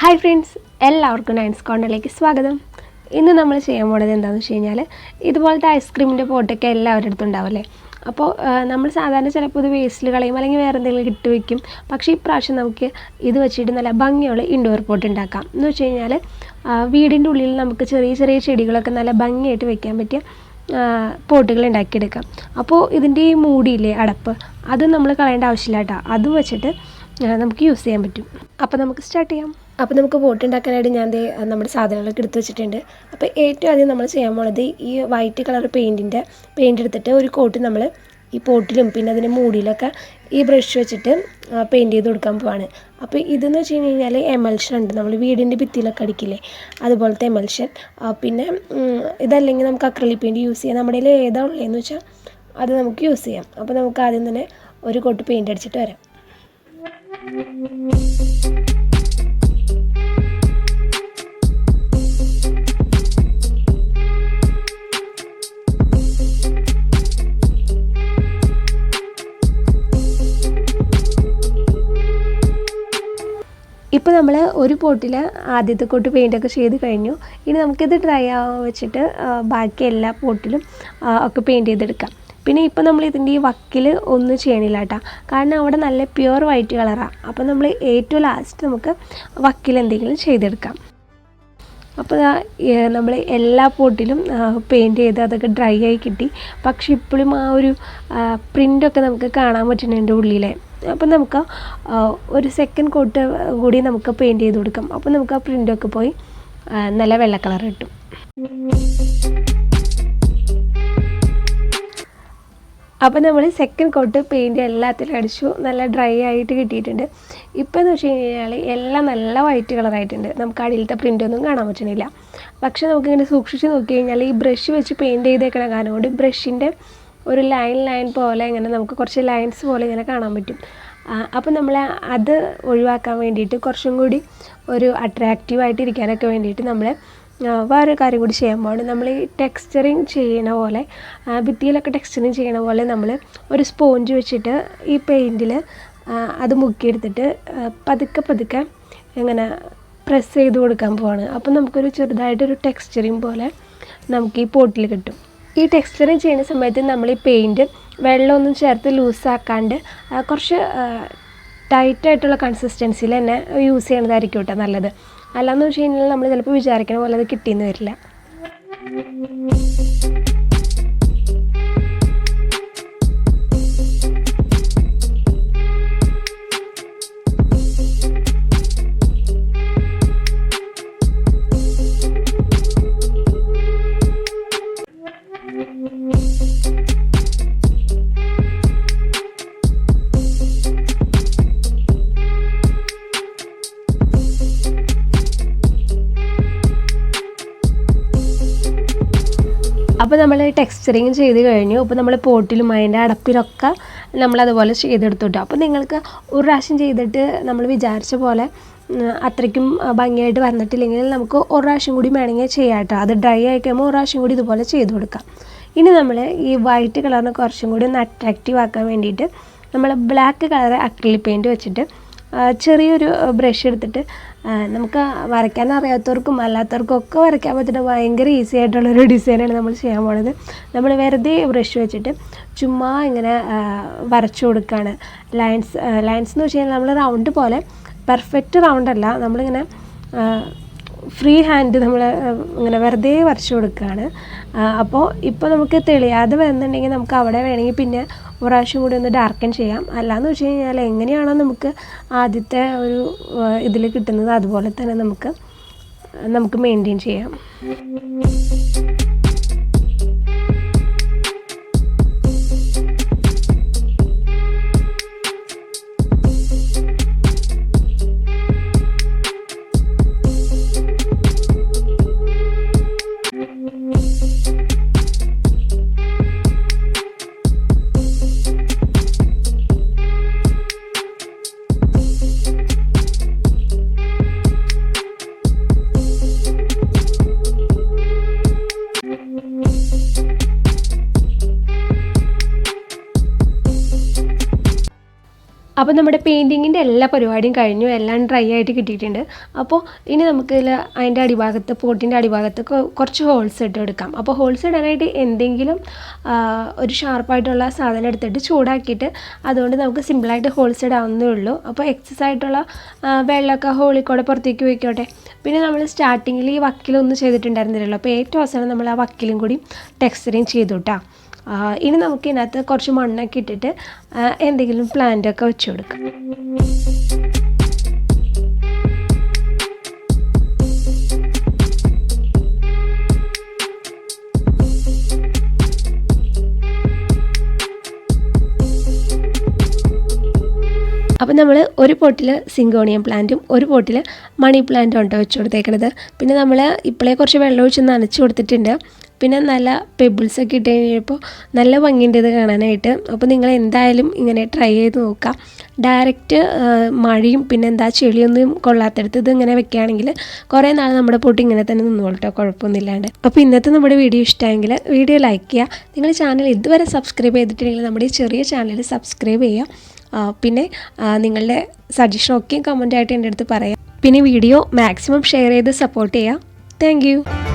Hi friends, എല്ലാവർക്കും nines കോർണറിലേക്ക് സ്വാഗതം. ഇന്ന് നമ്മൾ ചെയ്യാൻ പോകുന്നത് എന്താണെന്ന് വെച്ച് കഴിഞ്ഞാൽ, ഇതുപോലത്തെ ഐസ്ക്രീമിൻ്റെ പോട്ടൊക്കെ എല്ലാവരുടെ അടുത്തും ഉണ്ടാവില്ലേ. അപ്പോൾ നമ്മൾ സാധാരണ ചിലപ്പോൾ ഇത് വേസ്റ്റിൽ കളയും, അല്ലെങ്കിൽ വേറെ എന്തെങ്കിലും ഇട്ട് വയ്ക്കും. പക്ഷേ ഇപ്രാവശ്യം നമുക്ക് ഇത് വെച്ചിട്ട് നല്ല ഭംഗിയുള്ള ഇൻഡോർ പോട്ട് ഉണ്ടാക്കാം. എന്ന് വെച്ച് കഴിഞ്ഞാൽ വീടിൻ്റെ ഉള്ളിൽ നമുക്ക് ചെറിയ ചെറിയ ചെടികളൊക്കെ നല്ല ഭംഗിയായിട്ട് വെക്കാൻ പറ്റിയ പോട്ടുകൾ ഉണ്ടാക്കിയെടുക്കാം. അപ്പോൾ ഇതിൻ്റെ ഈ മൂടിയില്ലേ, അടപ്പ്, അത് നമ്മൾ കളയേണ്ട ആവശ്യമില്ല കേട്ടോ. അതും വെച്ചിട്ട് നമുക്ക് യൂസ് ചെയ്യാൻ പറ്റും. അപ്പോൾ നമുക്ക് സ്റ്റാർട്ട് ചെയ്യാം. അപ്പോൾ നമുക്ക് പോട്ട് ഉണ്ടാക്കാനായിട്ട് ഞാൻ നമ്മുടെ സാധനങ്ങളൊക്കെ എടുത്ത് വെച്ചിട്ടുണ്ട്. അപ്പോൾ ഏറ്റവും ആദ്യം നമ്മൾ ചെയ്യാൻ പോണത് ഈ വൈറ്റ് കളർ പെയിൻ്റ് എടുത്തിട്ട് ഒരു കോട്ട് നമ്മൾ ഈ പോട്ടിലും പിന്നെ അതിൻ്റെ മൂടിയിലൊക്കെ ഈ ബ്രഷ് വെച്ചിട്ട് പെയിൻറ്റ് ചെയ്ത് കൊടുക്കാൻ പോവാണ്. അപ്പോൾ ഇതെന്ന് വെച്ച് കഴിഞ്ഞാൽ എമൽഷൻ ഉണ്ട്, നമ്മൾ വീടിൻ്റെ ഭിത്തിയിലൊക്കെ അടിക്കില്ലേ, അതുപോലത്തെ എമൽഷൻ. പിന്നെ ഇതല്ലെങ്കിൽ നമുക്ക് അക്രിലിക് പെയിൻറ്റ് യൂസ് ചെയ്യാം. നമ്മുടെ കയ്യിൽ ഏതാ ഉള്ളതെന്ന് വെച്ചാൽ അത് നമുക്ക് യൂസ് ചെയ്യാം. അപ്പോൾ നമുക്ക് ആദ്യം തന്നെ ഒരു കോട്ട് പെയിൻറ്റ് അടിച്ചിട്ട് വരാം. ഇപ്പോൾ നമ്മൾ ഒരു പോട്ടിൽ ആദ്യത്തെ കോട്ട് പെയിൻ്റൊക്കെ ചെയ്ത് കഴിഞ്ഞു. ഇനി നമുക്കിത് ഡ്രൈ ആവാൻ വെച്ചിട്ട് ബാക്കി എല്ലാ പോട്ടിലും ഒക്കെ പെയിൻറ്റ് ചെയ്തെടുക്കാം. പിന്നെ ഇപ്പോൾ നമ്മൾ ഇതിൻ്റെ ഈ വക്കിൽ ഒന്നും ചെയ്യണില്ല കേട്ടോ, കാരണം അവിടെ നല്ല പ്യുവർ വൈറ്റ് കളറാണ്. അപ്പോൾ നമ്മൾ ഏറ്റവും ലാസ്റ്റ് നമുക്ക് വക്കിൽ എന്തെങ്കിലും ചെയ്തെടുക്കാം. അപ്പോൾ നമ്മൾ എല്ലാ പോട്ടിലും പെയിൻറ്റ് ചെയ്ത് അതൊക്കെ ഡ്രൈ ആയി കിട്ടി. പക്ഷെ ഇപ്പോഴും ആ ഒരു പ്രിൻ്റൊക്കെ നമുക്ക് കാണാൻ പറ്റുന്നുണ്ട് ഉള്ളിലെ. അപ്പം നമുക്ക് ഒരു സെക്കൻഡ് കോട്ട് കൂടി നമുക്ക് പെയിൻറ്റ് ചെയ്ത് കൊടുക്കാം. അപ്പോൾ നമുക്ക് ആ പ്രിൻ്റൊക്കെ പോയി നല്ല വെള്ള കളർ കിട്ടും. അപ്പോൾ നമ്മൾ സെക്കൻഡ് കോട്ട് പെയിൻറ്റ് എല്ലാത്തിലും അടിച്ചു, നല്ല ഡ്രൈ ആയിട്ട് കിട്ടിയിട്ടുണ്ട്. ഇപ്പോൾ എന്ന് വെച്ച് കഴിഞ്ഞാൽ എല്ലാം നല്ല വൈറ്റ് കളറായിട്ടുണ്ട്, നമുക്ക് അടിയിലത്തെ പ്രിൻ്റൊന്നും കാണാൻ പറ്റണില്ല. പക്ഷേ നമുക്കിങ്ങനെ സൂക്ഷിച്ച് നോക്കി കഴിഞ്ഞാൽ ഈ ബ്രഷ് വെച്ച് പെയിൻറ്റ് ചെയ്തേക്കണ കാരണം കൊണ്ട് ബ്രഷിൻ്റെ ഒരു ലൈൻ പോലെ ഇങ്ങനെ നമുക്ക് കുറച്ച് ലൈൻസ് പോലെ ഇങ്ങനെ കാണാൻ പറ്റും. അപ്പോൾ നമ്മൾ അത് ഒഴിവാക്കാൻ വേണ്ടിയിട്ട് കുറച്ചും കൂടി ഒരു അട്രാക്റ്റീവായിട്ട് ഇരിക്കാനൊക്കെ വേണ്ടിയിട്ട് നമ്മൾ വേറൊരു കാര്യം കൂടി ചെയ്യാൻ പാടും. നമ്മൾ ഈ ടെക്സ്ചറിങ് ചെയ്യണ പോലെ, ഭിത്തിയിലൊക്കെ ടെക്സ്ചറിങ് ചെയ്യണ പോലെ നമ്മൾ ഒരു സ്പോഞ്ച് വെച്ചിട്ട് ഈ പെയിൻറ്റിൽ അത് മുക്കിയെടുത്തിട്ട് പതുക്കെ ഇങ്ങനെ പ്രസ് ചെയ്ത് കൊടുക്കാൻ പോവാണ്. അപ്പോൾ നമുക്കൊരു ചെറുതായിട്ടൊരു ടെക്സ്ചറിങ് പോലെ നമുക്ക് ഈ പോട്ടിൽ കിട്ടും. ഈ ടെക്സ്ചറിങ് ചെയ്യുന്ന സമയത്ത് നമ്മൾ ഈ പെയിൻറ്റ് വെള്ളമൊന്നും ചേർത്ത് ലൂസാക്കാണ്ട് കുറച്ച് ടൈറ്റായിട്ടുള്ള കൺസിസ്റ്റൻസിയിൽ തന്നെ യൂസ് ചെയ്യണതായിരിക്കും കേട്ടോ നല്ലത്. അല്ലാന്ന് വെച്ച് കഴിഞ്ഞാൽ നമ്മൾ ചിലപ്പോൾ വിചാരിക്കണ പോലെ അത് കിട്ടിയെന്ന് വരില്ല. അപ്പോൾ നമ്മൾ ടെക്സ്ചറിങ് ചെയ്ത് കഴിഞ്ഞു. അപ്പോൾ നമ്മൾ പോട്ടിലും അതിൻ്റെ അടപ്പിലൊക്കെ നമ്മളതുപോലെ ചെയ്തെടുത്തു കേട്ടോ. അപ്പോൾ നിങ്ങൾക്ക് ഒരു പ്രാവശ്യം ചെയ്തിട്ട് നമ്മൾ വിചാരിച്ച പോലെ അത്രയ്ക്കും ഭംഗിയായിട്ട് വന്നിട്ടില്ലെങ്കിൽ നമുക്ക് ഒരു പ്രാവശ്യം കൂടി വേണമെങ്കിൽ ചെയ്യാം കേട്ടോ. അത് ഡ്രൈ ആയി കഴിയുമ്പോൾ ഒരു പ്രാവശ്യം കൂടി ഇതുപോലെ ചെയ്ത് കൊടുക്കാം. ഇനി നമ്മൾ ഈ വൈറ്റ് കളറിന് കുറച്ചും കൂടി ഒന്ന് അട്രാക്റ്റീവ് ആക്കാൻ വേണ്ടിയിട്ട് നമ്മൾ ബ്ലാക്ക് കളർ അക്രിലിക് പെയിൻറ്റ് വെച്ചിട്ട് ചെറിയൊരു ബ്രഷ് എടുത്തിട്ട് നമുക്ക് വരയ്ക്കാൻ അറിയാത്തവർക്കും അല്ലാത്തവർക്കും ഒക്കെ വരയ്ക്കാൻ പറ്റുന്ന ഭയങ്കര ഈസി ആയിട്ടുള്ളൊരു ഡിസൈനാണ് നമ്മൾ ചെയ്യാൻ പോണത്. നമ്മൾ വെറുതെ ബ്രഷ് വെച്ചിട്ട് ചുമ്മാ ഇങ്ങനെ വരച്ചു കൊടുക്കുകയാണ്. ലൈൻസ് എന്ന് വെച്ച് കഴിഞ്ഞാൽ നമ്മൾ റൗണ്ട് പോലെ പെർഫെക്റ്റ് റൗണ്ടല്ല, നമ്മളിങ്ങനെ ഫ്രീ ഹാൻഡ് നമ്മൾ ഇങ്ങനെ വെറുതെ വരച്ചു കൊടുക്കുകയാണ്. അപ്പോൾ ഇപ്പോൾ നമുക്ക് തെളിയാതെ വരുന്നുണ്ടെങ്കിൽ നമുക്ക് അവിടെ വേണമെങ്കിൽ പിന്നെ ഒരു പ്രാവശ്യം കൂടി ഒന്ന് ഡാർക്കൻ ചെയ്യാം. അല്ലാന്ന് വെച്ച് കഴിഞ്ഞാൽ എങ്ങനെയാണോ നമുക്ക് ആദ്യത്തെ ഒരു ഇതിൽ കിട്ടുന്നത് അതുപോലെ തന്നെ നമുക്ക് മെയിൻറ്റെയിൻ ചെയ്യാം. അപ്പോൾ നമ്മുടെ പെയിൻറ്റിങ്ങിൻ്റെ എല്ലാ പരിപാടിയും കഴിഞ്ഞു, എല്ലാം ഡ്രൈ ആയിട്ട് കിട്ടിയിട്ടുണ്ട്. അപ്പോൾ ഇനി നമുക്ക് അതിൻ്റെ അടിഭാഗത്ത്, പോട്ടിൻ്റെ അടിഭാഗത്ത് കുറച്ച് ഹോൾസ് ഇട്ട് എടുക്കാം. അപ്പോൾ ഹോൾസ് ഇടാനായിട്ട് എന്തെങ്കിലും ഒരു ഷാർപ്പായിട്ടുള്ള സാധനം എടുത്തിട്ട് ചൂടാക്കിയിട്ട് അതുകൊണ്ട് നമുക്ക് സിമ്പിളായിട്ട് ഹോൾസ് ഇടാവുന്നേ ഉള്ളൂ. അപ്പോൾ എക്സസ് ആയിട്ടുള്ള വെള്ളമൊക്കെ ഹോളിൽ കൂടെ പുറത്തേക്ക് പോയിക്കോട്ടെ. പിന്നെ നമ്മൾ സ്റ്റാർട്ടിങ്ങിൽ ഈ വക്കിലൊന്നും ചെയ്തിട്ടുണ്ടായിരുന്നില്ലല്ലോ, അപ്പോൾ ഏറ്റവും അവസാനം നമ്മൾ ആ വക്കിലും കൂടി ടെക്സ്ചറിങ് ചെയ്തു കേട്ടോ. ഇനി നമുക്ക് ഇതിനകത്ത് കുറച്ച് മണ്ണൊക്കെ ഇട്ടിട്ട് എന്തെങ്കിലും പ്ലാന്റൊക്കെ വെച്ച് കൊടുക്കാം. അപ്പോൾ നമ്മൾ ഒരു പോട്ടിൽ സിങ്കോണിയം പ്ലാന്റും ഒരു പോട്ടിൽ മണി പ്ലാന്റും ഉണ്ടോ വെച്ച് കൊടുത്തേക്കണത്. പിന്നെ നമ്മൾ ഇപ്പോഴേ കുറച്ച് വെള്ളം ഒഴിച്ച് നനച്ച് കൊടുത്തിട്ടുണ്ട്. പിന്നെ നല്ല പെബിൾസൊക്കെ ഇട്ട് കഴിഞ്ഞപ്പോൾ നല്ല ഭംഗിയുണ്ട് ഇത് കാണാനായിട്ട്. അപ്പോൾ നിങ്ങൾ എന്തായാലും ഇങ്ങനെ ട്രൈ ചെയ്ത് നോക്കാം. ഡയറക്റ്റ് മഴയും പിന്നെ എന്താ ചെളിയൊന്നും കൊള്ളാത്തടുത്ത് ഇത് ഇങ്ങനെ വെക്കുകയാണെങ്കിൽ കുറേ നാൾ നമ്മുടെ പോട്ട് ഇങ്ങനെ തന്നെ നിന്നോളൂ കേട്ടോ, കുഴപ്പമൊന്നുമില്ലാണ്ട്. അപ്പോൾ ഇന്നത്തെ നമ്മുടെ വീഡിയോ ഇഷ്ടമെങ്കിൽ വീഡിയോ ലൈക്ക് ചെയ്യുക. നിങ്ങൾ ചാനൽ ഇതുവരെ സബ്സ്ക്രൈബ് ചെയ്തിട്ടുണ്ടെങ്കിൽ നമ്മുടെ ഈ ചെറിയ ചാനൽ സബ്സ്ക്രൈബ് ചെയ്യുക. പിന്നെ നിങ്ങളുടെ സജഷനൊക്കെയും കമൻറ്റായിട്ട് എൻ്റെ അടുത്ത് പറയാം. പിന്നെ വീഡിയോ മാക്സിമം ഷെയർ ചെയ്ത് സപ്പോർട്ട് ചെയ്യുക. താങ്ക്